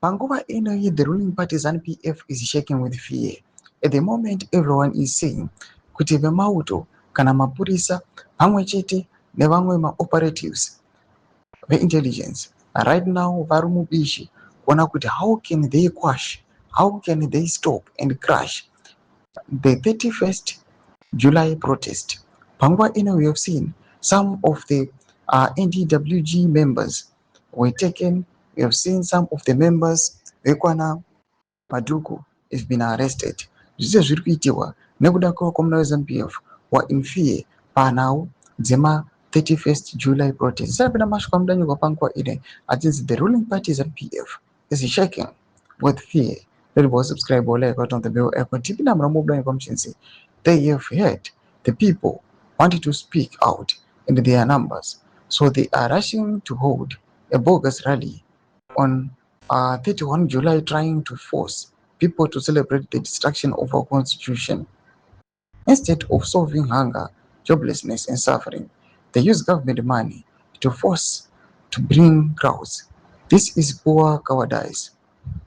Panguva ino, the ruling party ZANU-PF is shaking with fear. At the moment, everyone is saying kuti vemauto kana mapurisa pamwe chete nevamwe maoperatives intelligence right now vari mubishi kuona kuti how can they quash, how can they stop and crush the 31st July protest. Panguva ino, we have seen some of the NDWG members were taken. We have seen some of the members vekwana Maduku have been arrested. Zvise zviri kuitiwa nekuda kwevakakomana veZANU-PF were in fear panhau dzema 31st July protest. Sapina masvika mudanyurwa panguva ine achinzi the ruling party ZANU-PF is shaking with fear. Let us subscribe or like on the bell icon. Tipina mramobudanyurwa pamuchinzi. They have heard the people wanted to speak out in their numbers, so they are rushing to hold a bogus rally on 31 July, trying to force people to celebrate the destruction of our constitution. Instead of solving hunger, joblessness, and suffering, they use government money to force to bring crowds. This is poor cowardice.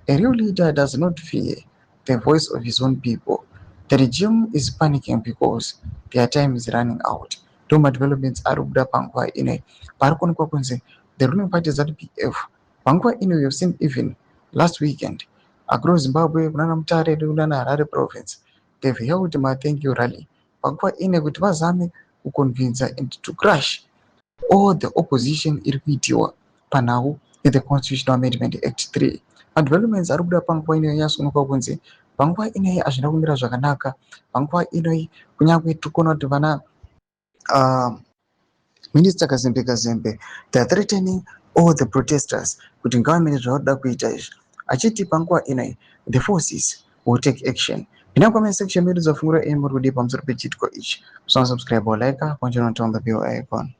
A real leader does not fear the voice of his own people. The regime is panicking because their time is running out. Toma developments are kubuda panguva ine. Parikuonekwa kunzi the ruling party ZANU-PF. Panguva ine, we have seen even last weekend across Zimbabwe, kunana Mutare, kunana Harare province, they've held a thank you rally. Panguva ine kuti vazame kuconvince and to crush all the opposition iri kuitiwa panhau the Constitutional Amendment Act 3. Developments ari kubuda panguva ine yasoonekwa kunzi panguva ine hazvina kumira zvakanaka. Panguva ine kunyange tikuona kuti vana Minister Kazembe, they are threatening all the protesters kuti ngavamire zvavanoda kuita izvi, achiti panguva ine the forces will take action. Ina comment section medu dzafungura muri kudii pamusoro pechitiko ichi. Subscribe or like, continue to on the bell icon.